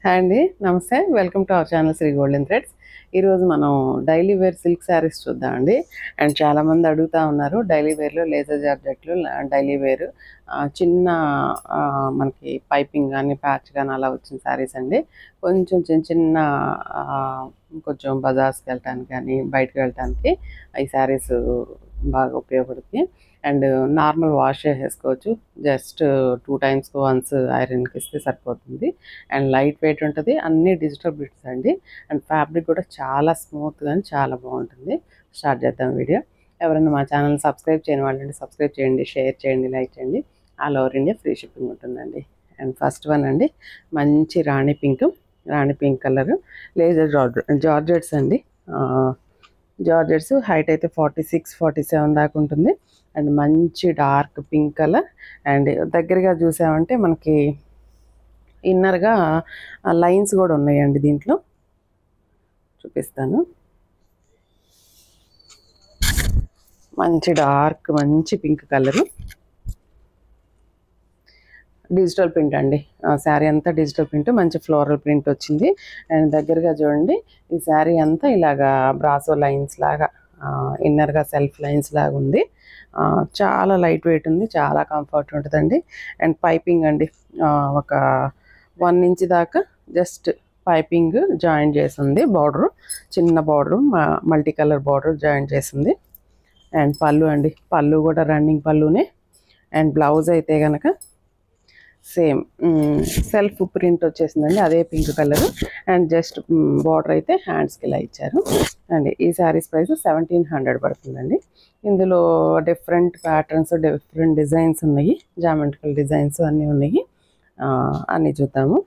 Hi అండి, నమస్తే. Welcome to our channel Shri Golden Threads. ఈరోజు మనం డైలీ వేర్ సిల్క్ శారీస్ చూద్దామండి. అండ్ చాలామంది అడుగుతూ ఉన్నారు డైలీ వేర్లో లేజర్ జార్జెట్లు, డైలీ వేర్ చిన్న మనకి పైపింగ్ కానీ ప్యాచ్ కానీ అలా వచ్చిన శారీస్ అండి. కొంచెం చిన్న చిన్న ఆ, కొంచెం బజార్స్కి వెళ్ళటానికి కానీ బయటకు వెళ్ళటానికి ఈ శారీస్ బాగా ఉపయోగపడుతుంది. అండ్ నార్మల్ వాష్ చేసేసుకోవచ్చు. జస్ట్ 2 times వన్స్ ఐరన్కి ఇస్తే సరిపోతుంది. అండ్ లైట్ వెయిట్ ఉంటుంది, అన్ని డిజిటల్ బిట్స్ అండి. అండ్ ఫ్యాబ్రిక్ కూడా చాలా స్మూత్ కానీ చాలా బాగుంటుంది. స్టార్ట్ చేద్దాం వీడియో. ఎవరైనా మా ఛానల్ సబ్స్క్రైబ్ చేయని వాళ్ళంటే సబ్స్క్రైబ్ చేయండి, షేర్ చేయండి, లైక్ చేయండి. All over India free shipping ఉంటుందండి. అండ్ ఫస్ట్ వన్ అండి, మంచి రాణి పింక్ కలర్ లేజర్ జార్జెట్స్ అండి. జార్జెట్స్ హైట్ అయితే 46-47 దాకా ఉంటుంది. అండ్ మంచి డార్క్ పింక్ కలర్. అండ్ దగ్గరగా చూసామంటే మనకి ఇన్నర్గా లైన్స్ కూడా ఉన్నాయండి. దీంట్లో చూపిస్తాను. మంచి డార్క్ మంచి పింక్ కలరు, డిజిటల్ ప్రింట్ అండి. శారీ అంతా డిజిటల్ ప్రింట్, మంచి ఫ్లోరల్ ప్రింట్ వచ్చింది. అండ్ దగ్గరగా చూడండి, ఈ శారీ అంతా ఇలాగా బ్రాసో లైన్స్ లాగా ఇన్నర్గా సెల్ఫ్ లైన్స్ లాగా ఉంది. చాలా లైట్ వెయిట్ ఉంది, చాలా కంఫర్ట్ ఉంటుందండి. అండ్ పైపింగ్ అండి, ఒక 1 inch దాకా జస్ట్ పైపింగ్ జాయిన్ చేసింది. బార్డరు చిన్న border, multi colour border join చేసింది. అండ్ పళ్ళు అండి, పళ్ళు కూడా రన్నింగ్ పళ్ళునే. అండ్ బ్లౌజ్ అయితే కనుక సేమ్ సెల్ఫ్ ప్రింట్ వచ్చేసిందండి, అదే pink colour. And just border అయితే హ్యాండ్స్కి ఇలా ఇచ్చారు. అండ్ ఈ శారీస్ ప్రైస్ 1700 పడుతుందండి. ఇందులో డిఫరెంట్ ప్యాటర్న్స్, డిఫరెంట్ డిజైన్స్ ఉన్నాయి, జామెట్రికల్ డిజైన్స్ అన్నీ ఉన్నాయి. అన్నీ చూద్దాము.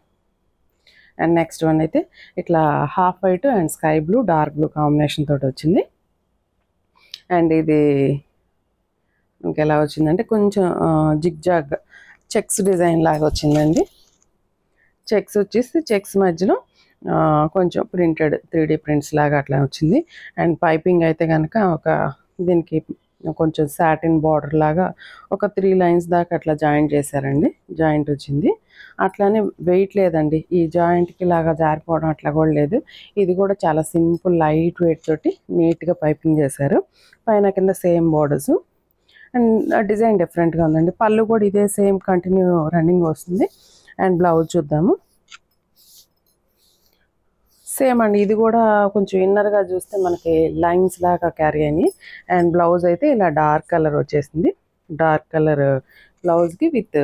అండ్ నెక్స్ట్ వన్ అయితే ఇట్లా half white and sky blue dark blue combination తోటి వచ్చింది. అండ్ ఇది ఇంకెలా వచ్చిందంటే కొంచెం జిగ్జాగ్ చెక్స్ డిజైన్ లాగా వచ్చిందండి. చెక్స్ వచ్చేసి చెక్స్ మధ్యలో కొంచెం ప్రింటెడ్ 3D ప్రింట్స్ లాగా అట్లా వచ్చింది. అండ్ పైపింగ్ అయితే కనుక ఒక దీనికి కొంచెం సాటిన్ బార్డర్ లాగా ఒక 3 lines దాకా అట్లా జాయింట్ చేశారండి. జాయింట్ వచ్చింది. అట్లానే వెయిట్ లేదండి, ఈ జాయింట్కి లాగా జారిపోవడం అట్లా కూడా లేదు. ఇది కూడా చాలా సింపుల్ లైట్ వెయిట్ తోటి నీట్గా పైపింగ్ చేశారు. పైన కింద సేమ్ బోర్డర్స్. అండ్ డిజైన్ డిఫరెంట్గా ఉందండి. పళ్ళు కూడా ఇదే సేమ్ కంటిన్యూ రన్నింగ్ వస్తుంది. అండ్ బ్లౌజ్ చూద్దాము. సేమ్ అండి, ఇది కూడా కొంచెం ఇన్నర్గా చూస్తే మనకి లైన్స్ లాగా క్యారీ అయినాయి. అండ్ బ్లౌజ్ అయితే ఇలా డార్క్ కలర్ వచ్చేసింది. డార్క్ కలర్ బ్లౌజ్కి విత్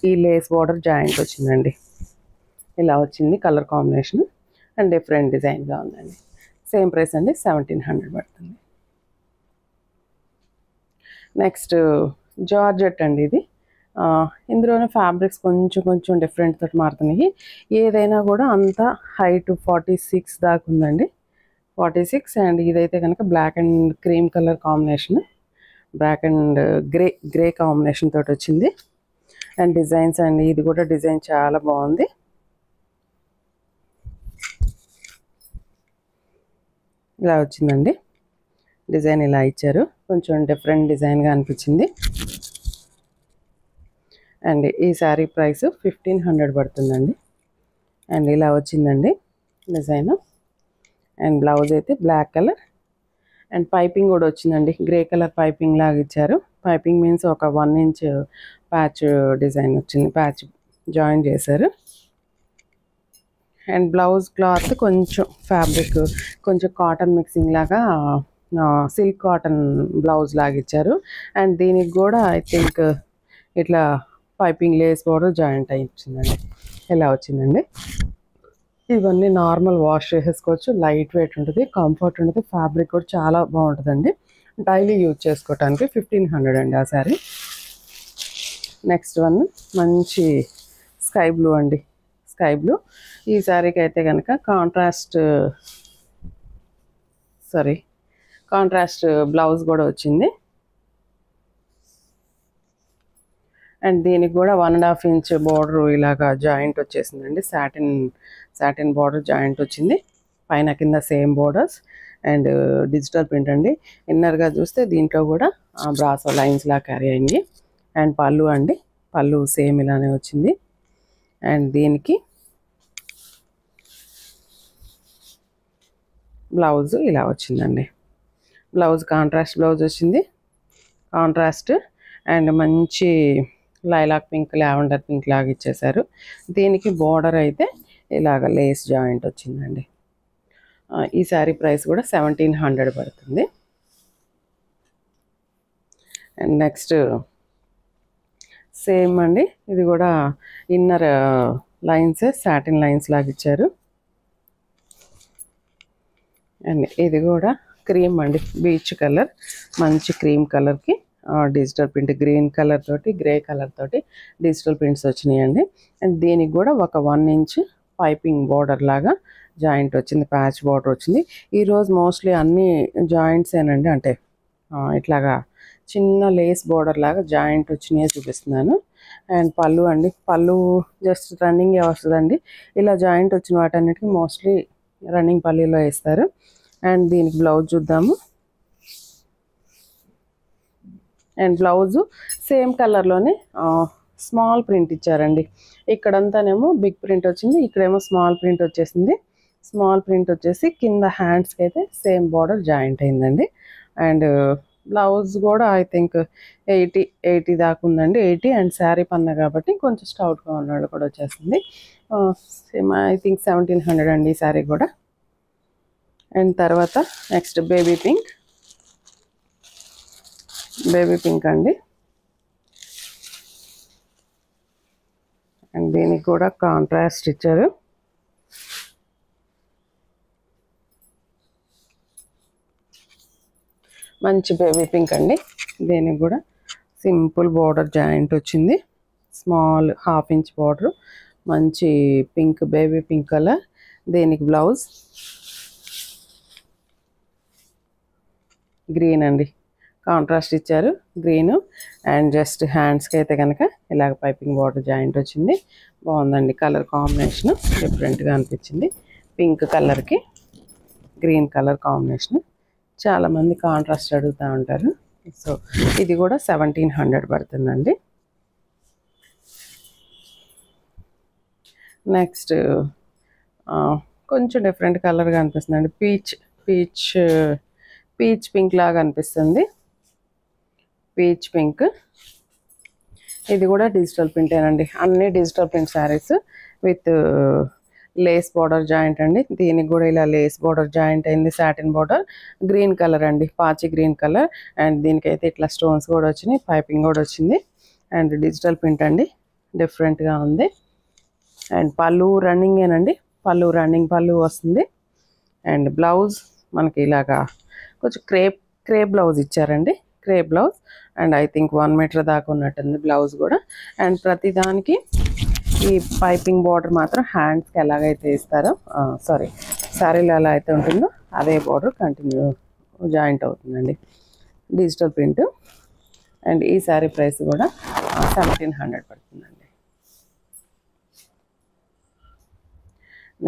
ఈ లేస్ బార్డర్ జాయింట్ వచ్చిందండి. ఇలా వచ్చింది కలర్ కాంబినేషన్. అండ్ డిఫరెంట్ డిజైన్గా ఉందండి. సేమ్ ప్రైస్ అండి, 1700 పడుతుంది. నెక్స్ట్ జార్జెట్ అండి. ఇది ఇందులోనే ఫ్యాబ్రిక్స్ కొంచెం కొంచెం డిఫరెంట్ తోటి మారుతున్నాయి. ఏదైనా కూడా అంత హైట్ 46 దాకా ఉందండి. 46. అండ్ ఇదైతే కనుక black and cream colour combination, black and grey combination తోటి వచ్చింది. అండ్ డిజైన్స్ అండి, ఇది కూడా డిజైన్ చాలా బాగుంది. ఇలా వచ్చిందండి డిజైన్, ఇలా ఇచ్చారు. కొంచెం డిఫరెంట్ డిజైన్గా అనిపించింది. అండ్ ఈ శారీ ప్రైస్ 1500 పడుతుందండి. అండ్ ఇలా వచ్చిందండి డిజైన్. అండ్ బ్లౌజ్ అయితే బ్లాక్ కలర్. అండ్ పైపింగ్ కూడా వచ్చిందండి, గ్రే కలర్ పైపింగ్ లాగా ఇచ్చారు. పైపింగ్ మీన్స్ ఒక 1 inch ప్యాచ్ డిజైన్ వచ్చింది, ప్యాచ్ జాయిన్ చేశారు. అండ్ బ్లౌజ్ క్లాత్ కొంచెం ఫ్యాబ్రిక్ కొంచెం కాటన్ మిక్సింగ్ లాగా, సిల్క్ కాటన్ బ్లౌజ్ లాగా ఇచ్చారు. అండ్ దీనికి కూడా ఐ థింక్ ఇట్లా పైపింగ్ లేస్ బోర్డర్ జాయింట్ అయి ఇచ్చిందండి. ఇలా వచ్చిందండి. ఇవన్నీ నార్మల్ వాష్ చేసేసుకోవచ్చు. లైట్ వెయిట్ ఉంటుంది, కంఫర్ట్ ఉంటుంది. ఫ్యాబ్రిక్ కూడా చాలా బాగుంటుందండి. డైలీ యూజ్ చేసుకోవటానికి 1500 అండి ఆ శారీ. నెక్స్ట్ వన్ మంచి స్కై బ్లూ అండి. స్కై బ్లూ ఈ శారీకి అయితే కనుక కాంట్రాస్ట్ బ్లౌజ్ కూడా వచ్చింది. అండ్ దీనికి కూడా 1.5 inch బార్డర్ ఇలాగా జాయింట్ వచ్చేసిందండి. సాటిన్ బార్డర్ జాయింట్ వచ్చింది. పైన కింద same borders. And digital print అండి. ఇన్నర్గా చూస్తే దీంట్లో కూడా బ్రాసో లైన్స్ లా క్యారీ అయింది. అండ్ పళ్ళు అండి, పళ్ళు సేమ్ ఇలానే వచ్చింది. అండ్ దీనికి బ్లౌజ్ ఇలా వచ్చిందండి. బ్లౌజ్ కాంట్రాస్ట్ బ్లౌజ్ వచ్చింది, కాంట్రాస్ట్ అండ్ మంచి లైలాక్ పింక్, లావెండర్ పింక్ లాగా ఇచ్చేసారు. దీనికి బోర్డర్ అయితే ఇలాగ లేస్ జాయింట్ వచ్చిందండి. ఈ శారీ ప్రైస్ కూడా 1700 పడుతుంది. అండ్ నెక్స్ట్ సేమ్ అండి, ఇది కూడా ఇన్నర్ లైన్స్ సాటిన్ లైన్స్ లాగా ఇచ్చారు. అండ్ ఇది కూడా క్రీమ్ అండి, బీచ్ కలర్, మంచి క్రీమ్ కలర్కి డిజిటల్ ప్రింట్, గ్రీన్ కలర్ తోటి గ్రే కలర్ తోటి డిజిటల్ ప్రింట్స్ వచ్చినాయండి. అండ్ దీనికి కూడా ఒక 1 ఇంచ్ పైపింగ్ బార్డర్ లాగా జాయింట్ వచ్చింది, ప్యాచ్ బార్డర్ వచ్చింది. ఈరోజు మోస్ట్లీ అన్ని జాయింట్స్ ఏనండి, అంటే ఇట్లాగా చిన్న లేస్ బార్డర్ లాగా జాయింట్ వచ్చినాయే చూపిస్తున్నాను. అండ్ పళ్ళు అండి, పళ్ళు జస్ట్ రన్నింగ్ వస్తుందండి. ఇలా జాయింట్ వచ్చిన వాటన్నిటికీ మోస్ట్లీ రన్నింగ్ పల్లీలో వేస్తారు. అండ్ దీనికి బ్లౌజ్ చూద్దాము. అండ్ బ్లౌజు సేమ్ కలర్లోనే స్మాల్ ప్రింట్ ఇచ్చారండి. ఇక్కడంతానేమో బిగ్ ప్రింట్ వచ్చింది, ఇక్కడేమో స్మాల్ ప్రింట్ వచ్చేసింది. స్మాల్ ప్రింట్ వచ్చేసి కింద హ్యాండ్స్కి అయితే సేమ్ బార్డర్ జాయింట్ అయిందండి. అండ్ బ్లౌజ్ కూడా ఐ థింక్ 80 దాకా ఉందండి, 80. అండ్ శారీ పన్న కాబట్టి కొంచెం స్టౌట్గా ఉన్నాడు కూడా వచ్చేసింది. సేమ్ ఐ థింక్ 1700 అండి ఈ శారీ కూడా. అండ్ తర్వాత next baby pink, baby pink అండి. అండ్ దీనికి కూడా కాంట్రాస్ట్ ఇచ్చారు. మంచి బేబీ పింక్ అండి. దీనికి కూడా సింపుల్ బార్డర్ జాయింట్ వచ్చింది, స్మాల్ 1/2 ఇంచ్ బార్డర్, మంచి పింక్, బేబీ పింక్ కలర్. దీనికి బ్లౌజ్ గ్రీన్ అండి, కాంట్రాస్ట్ ఇచ్చారు గ్రీను. అండ్ జస్ట్ హ్యాండ్స్కి అయితే కనుక ఇలాగ పైపింగ్ బార్డర్ జాయింట్ వచ్చింది. బాగుందండి, కలర్ కాంబినేషన్ డిఫరెంట్గా అనిపించింది. పింక్ కలర్కి గ్రీన్ కలర్ కాంబినేషన్. చాలామంది కాంట్రాస్ట్ అడుగుతూ ఉంటారు. సో ఇది కూడా 1700 పడుతుందండి. నెక్స్ట్ కొంచెం డిఫరెంట్ కలర్గా అనిపిస్తుందండి, పీచ్ పింక్ లాగా అనిపిస్తుంది, పీచ్ పింక్. ఇది కూడా డిజిటల్ ప్రింటేనండి, అన్ని digital print saris with lace border joint అండి. దీనికి కూడా ఇలా లేస్ బార్డర్ జాయింట్ అయింది, సాటిన్ బార్డర్, గ్రీన్ కలర్ అండి, పాచి గ్రీన్ కలర్. అండ్ దీనికైతే ఇట్లా స్టోన్స్ కూడా వచ్చినాయి, పైపింగ్ కూడా వచ్చింది. అండ్ డిజిటల్ ప్రింట్ అండి, డిఫరెంట్గా ఉంది. అండ్ పళ్ళు రన్నింగేనండి, పళ్ళు రన్నింగ్ పళ్ళు వస్తుంది. అండ్ బ్లౌజ్ మనకి ఇలాగా కొంచెం క్రేప్ బ్లౌజ్ ఇచ్చారండి, crepe blouse. And I think 1 metre దాకా ఉన్నట్టుంది బ్లౌజ్ కూడా. అండ్ ప్రతి దానికి ఈ పైపింగ్ బార్డర్ మాత్రం హ్యాండ్స్కి ఎలాగైతే ఇస్తారో, సారీ శారీలో ఎలా అయితే ఉంటుందో అదే బార్డర్ కంటిన్యూ జాయింట్ అవుతుందండి, డిజిటల్ ప్రింట్. అండ్ ఈ శారీ ప్రైస్ కూడా 1700 పడుతుందండి.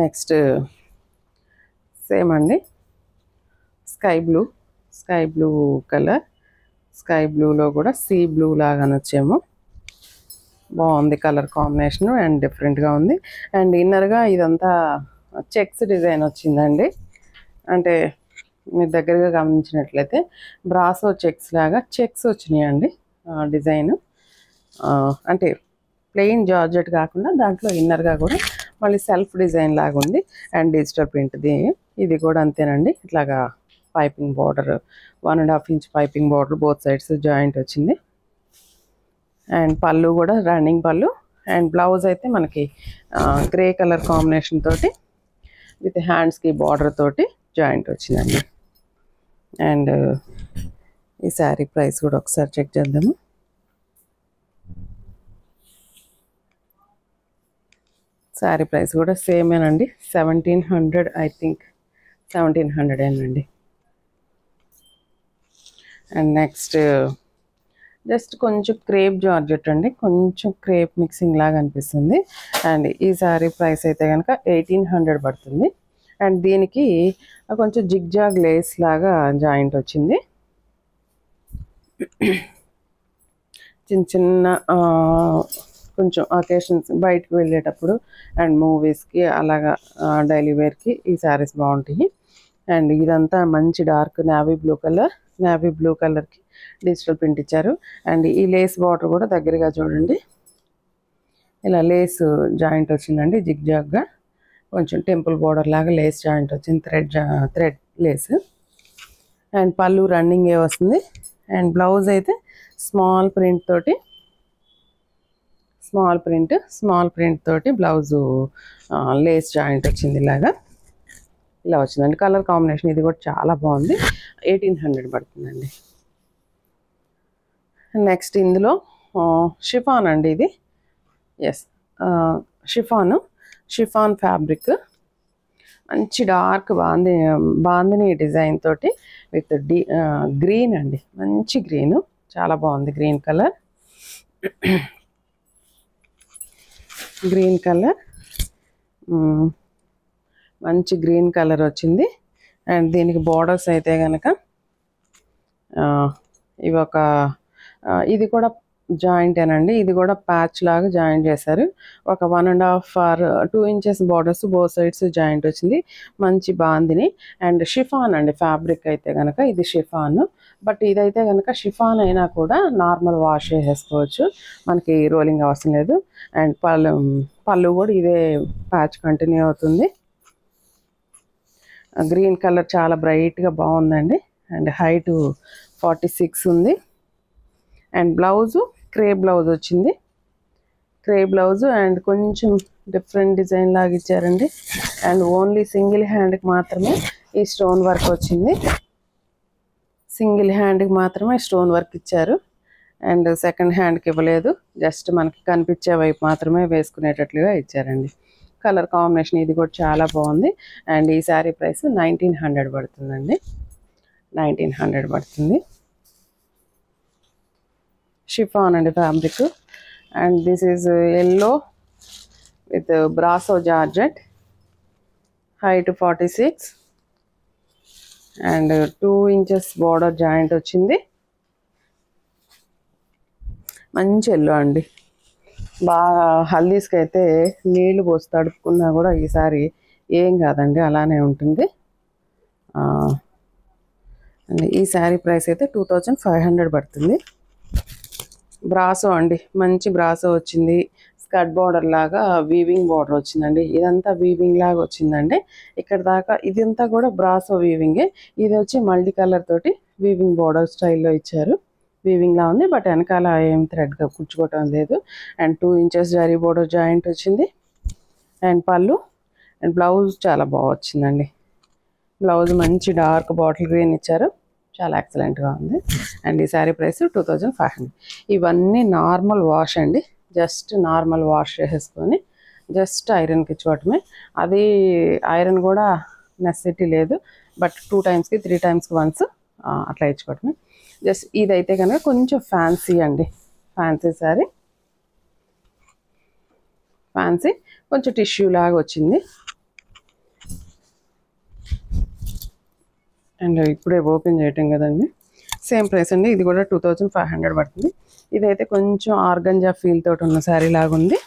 నెక్స్ట్ సేమ్ అండి, స్కై బ్లూ కలర్, స్కై బ్లూలో కూడా సీ బ్లూ లాగా అనొచ్చేమో. బాగుంది కలర్ కాంబినేషన్ అండ్ డిఫరెంట్గా ఉంది. అండ్ ఇన్నర్గా ఇదంతా చెక్స్ డిజైన్ వచ్చిందండి. అంటే మీరు దగ్గరగా గమనించినట్లయితే బ్రాసో చెక్స్ లాగా చెక్స్ వచ్చినాయండి డిజైన్. అంటే ప్లెయిన్ జార్జెట్ కాకుండా దాంట్లో ఇన్నర్గా కూడా మళ్ళీ సెల్ఫ్ డిజైన్ లాగా ఉంది. అండ్ డిజిటల్ ప్రింట్ది ఇది కూడా అంతేనండి, ఇట్లాగా piping border 1.5 inch piping border both sides joint వచ్చింది. అండ్ పళ్ళు కూడా రన్నింగ్ పళ్ళు. అండ్ బ్లౌజ్ అయితే మనకి గ్రే కలర్ కాంబినేషన్ తోటి విత్ హ్యాండ్స్కి బార్డర్ తోటి జాయింట్ వచ్చిందండి. అండ్ ఈ శారీ ప్రైస్ కూడా ఒకసారి చెక్ చేద్దాము. శారీ ప్రైస్ కూడా సేమేనండి, 1700 ఐ థింక్ 1700 ఏనండి. అండ్ నెక్స్ట్ జస్ట్ కొంచెం క్రేప్ జార్జెట్ అండి, కొంచెం క్రేప్ మిక్సింగ్ లాగా అనిపిస్తుంది. అండ్ ఈ శారీ ప్రైస్ అయితే కనుక 1800 పడుతుంది. అండ్ దీనికి కొంచెం జిగ్జాగ్ లేస్ లాగా జాయింట్ వచ్చింది. చిన్న కొంచెం అకేషన్స్ బయటకు వెళ్ళేటప్పుడు అండ్ మూవీస్కి అలాగా డైలీ వేర్కి ఈ శారీస్ బాగుంటాయి. అండ్ ఇదంతా మంచి డార్క్ నేవీ బ్లూ కలర్కి డిజిటల్ ప్రింట్ ఇచ్చారు. అండ్ ఈ లేస్ బార్డర్ కూడా దగ్గరగా చూడండి, ఇలా లేస్ జాయింట్ వచ్చిందండి, జిగ్జాగ్గా కొంచెం టెంపుల్ బార్డర్ లాగా లేస్ జాయింట్ వచ్చింది, థ్రెడ్ లేస్. అండ్ పళ్ళు రన్నింగ్ వస్తుంది. అండ్ బ్లౌజ్ అయితే స్మాల్ ప్రింట్ తోటి బ్లౌజు లేస్ జాయింట్ వచ్చింది, ఇలా వచ్చిందండి. కలర్ కాంబినేషన్ ఇది కూడా చాలా బాగుంది. 1800 పడుతుందండి. నెక్స్ట్ ఇందులో షిఫాన్ అండి, ఇది ఎస్ షిఫాన్ ఫ్యాబ్రిక్, మంచి డార్క్ బాందిని డిజైన్ తోటి విత్ గ్రీన్ అండి, మంచి గ్రీన్, చాలా బాగుంది. గ్రీన్ కలర్ మంచి గ్రీన్ కలర్ వచ్చింది. అండ్ దీనికి బార్డర్స్ అయితే కనుక ఇది కూడా జాయింటేనండి, ఇది కూడా ప్యాచ్ లాగా జాయింట్ చేశారు. ఒక 1.5 or 2 inches borders both sides joint వచ్చింది, మంచి బాందిని. అండ్ షిఫాన్ అండి ఫ్యాబ్రిక్ అయితే కనుక, ఇది షిఫాన్. బట్ ఇదైతే కనుక షిఫాన్ అయినా కూడా నార్మల్ వాష్ చేసేసుకోవచ్చు, మనకి రోలింగ్ అవసరం లేదు. అండ్ పళ్ళు కూడా ఇదే ప్యాచ్ కంటిన్యూ అవుతుంది. గ్రీన్ కలర్ చాలా బ్రైట్గా బాగుందండి. అండ్ హైట్ 46 ఉంది. అండ్ బ్లౌజు క్రేప్ బ్లౌజ్ వచ్చింది, అండ్ కొంచెం డిఫరెంట్ డిజైన్ లాగా ఇచ్చారండి. అండ్ ఓన్లీ సింగిల్ హ్యాండ్కి మాత్రమే ఈ స్టోన్ వర్క్ వచ్చింది, స్టోన్ వర్క్ ఇచ్చారు. అండ్ సెకండ్ హ్యాండ్కి ఇవ్వలేదు, జస్ట్ మనకి కనిపించే వైపు మాత్రమే వేసుకునేటట్లుగా ఇచ్చారండి. కలర్ కాంబినేషన్ ఇది కూడా చాలా బాగుంది. అండ్ ఈ శారీ ప్రైస్ 1900 పడుతుందండి, 1900 పడుతుంది. షిఫాన్ అండి fabric. And this is yellow with brasso georgette, height 46 and 2 inches border joint వచ్చింది. మంచి ఎల్లో అండి, బాగా హల్దీస్కి అయితే నీళ్లు పోసి తడుపుకున్నా కూడా ఈసారి ఏం కాదండి, అలానే ఉంటుంది. అండ్ ఈ శారీ ప్రైస్ అయితే 2500 పడుతుంది. బ్రాసో అండి, మంచి బ్రాసో వచ్చింది, స్కర్ట్ బార్డర్ లాగా వీవింగ్ బార్డర్ వచ్చిందండి. ఇదంతా వీవింగ్ లాగా వచ్చిందండి, ఇక్కడ దాకా ఇదంతా కూడా బ్రాసో వీవింగే. ఇది వచ్చి మల్టీ కలర్ తోటి వీవింగ్ బార్డర్ స్టైల్లో ఇచ్చారు, వీవింగ్ లా ఉంది. బట్ వెనకాల ఏం థ్రెడ్గా కుచ్చుకోవటం లేదు. And 2 inches zari border joint వచ్చింది. అండ్ పళ్ళు అండ్ బ్లౌజ్ చాలా బాగా వచ్చిందండి. బ్లౌజ్ మంచి డార్క్ బాటిల్ గ్రీన్ ఇచ్చారు, చాలా ఎక్సలెంట్గా ఉంది. అండ్ ఈ శారీ ప్రైస్ 2500. ఇవన్నీ నార్మల్ వాష్ అండి, జస్ట్ నార్మల్ వాష్ చేసేసుకొని జస్ట్ ఐరన్కి ఇచ్చుకోవటమే. అది ఐరన్ కూడా నెసెసిటీ లేదు, బట్ 2 timesకి 3 timesకి వన్స్ అట్లా ఇచ్చుకోవటమే. జస్ట్ ఇదైతే కనుక కొంచెం ఫ్యాన్సీ అండి, ఫ్యాన్సీ శారీ, కొంచెం టిష్యూ లాగా వచ్చింది. అండ్ ఇప్పుడే ఓపెన్ చేయటం కదండి, సేమ్ ప్రైస్ అండి. ఇది కూడా 2500 పడుతుంది. ఇదైతే కొంచెం ఆర్గంజా ఫీల్ తోటి ఉన్న శారీ లాగా ఉంది.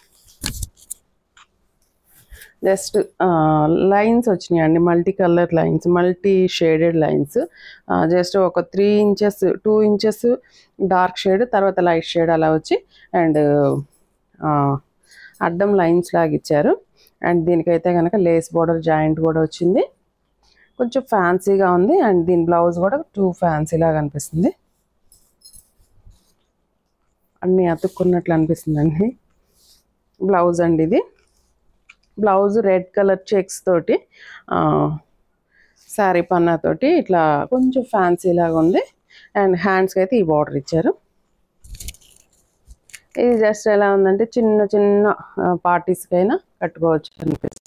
జస్ట్ లైన్స్ వచ్చినాయండి, multi colour lines, multi shaded lines. Just ఒక 3 inches 2 inches డార్క్ షేడ్, తర్వాత లైట్ షేడ్ అలా వచ్చి అండ్ అడ్డం లైన్స్ లాగా ఇచ్చారు. అండ్ దీనికైతే కనుక లేస్ బార్డర్ జాయింట్ కూడా వచ్చింది, కొంచెం ఫ్యాన్సీగా ఉంది. అండ్ దీని బ్లౌజ్ కూడా 2 ఫ్యాన్సీ లాగా అనిపిస్తుంది, అన్నీ అతుక్కున్నట్లు అనిపిస్తుందండి బ్లౌజ్ అండి. ఇది బ్లౌజ్ రెడ్ కలర్ చెక్స్ తోటి శారీ పన్నాతోటి ఇట్లా కొంచెం ఫ్యాన్సీ లాగా ఉంది. అండ్ హ్యాండ్స్కి అయితే ఈ బార్డర్ ఇచ్చారు. ఇది జస్ట్ ఎలా ఉందంటే చిన్న చిన్న పార్టీస్కైనా కట్టుకోవచ్చు అనిపిస్తుంది,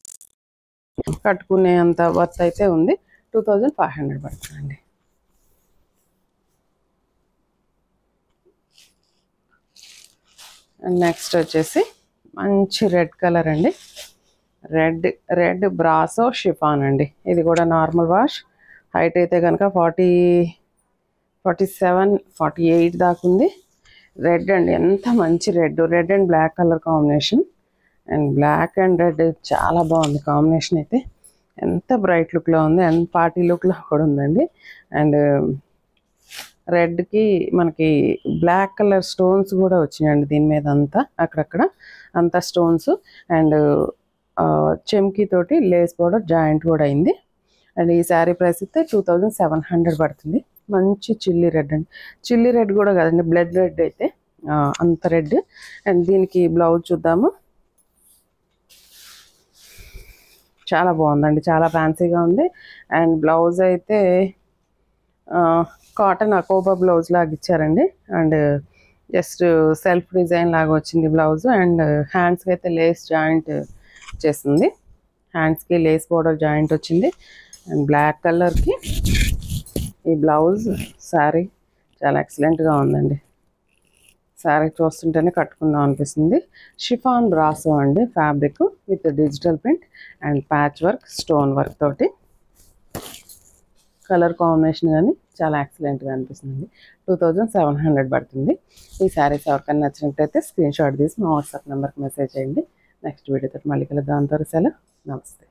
కట్టుకునే అంత వర్త్ అయితే ఉంది. 2500 పడుతుందండి. అండ్ నెక్స్ట్ వచ్చేసి మంచి రెడ్ కలర్ అండి, రెడ్ బ్రాసో షిఫాన్ అండి. ఇది కూడా నార్మల్ వాష్, హైట్ అయితే కనుక 47 48 దాకా ఉంది. రెడ్ అండి, ఎంత మంచి red and black colour combination. And black and red చాలా బాగుంది కాంబినేషన్ అయితే. ఎంత బ్రైట్ లుక్లో ఉంది అండ్ పార్టీ లుక్లో కూడా ఉందండి. అండ్ రెడ్కి మనకి బ్లాక్ కలర్ స్టోన్స్ కూడా వచ్చినాయండి దీని మీద అంతా, అక్కడక్కడ అంతా స్టోన్స్. అండ్ చెమ్కీ తోటి లేస్ బోర్డర్ జాయింట్ కూడా అయింది. అండ్ ఈ శారీ ప్రైస్ అయితే 2700 పడుతుంది. మంచి చిల్లీ రెడ్ అండి, చిల్లీ రెడ్ కూడా కాదండి, బ్లడ్ రెడ్ అయితే అంత రెడ్. అండ్ దీనికి బ్లౌజ్ చూద్దాము. చాలా బాగుందండి, చాలా ఫ్యాన్సీగా ఉంది. అండ్ బ్లౌజ్ అయితే కాటన్ అకోబా బ్లౌజ్ లాగా ఇచ్చారండి. అండ్ జస్ట్ సెల్ఫ్ డిజైన్ లాగా వచ్చింది బ్లౌజ్. అండ్ హ్యాండ్స్కి అయితే లేస్ జాయింట్ చేస్తుంది, హ్యాండ్స్కి లేస్ బోర్డర్ జాయింట్ వచ్చింది. అండ్ బ్లాక్ కలర్కి ఈ బ్లౌజ్. శారీ చాలా ఎక్సలెంట్గా ఉందండి, శారీ చూస్తుంటేనే కట్టుకుందాం అనిపిస్తుంది. షిఫాన్ బ్రాసో అండి fabric with digital print and patch work stone work తోటి. కలర్ కాంబినేషన్ కానీ చాలా ఎక్సలెంట్గా అనిపిస్తుంది. 2700 పడుతుంది. ఈ శారీస్ ఎవరికైనా నచ్చినట్టయితే స్క్రీన్ షాట్ తీసి మా వాట్సాప్ నెంబర్కి మెసేజ్ చేయండి. నెక్స్ట్ వీడియోతో మళ్ళీ కలుద్దాం. అంతవరకు సెలవు, నమస్తే.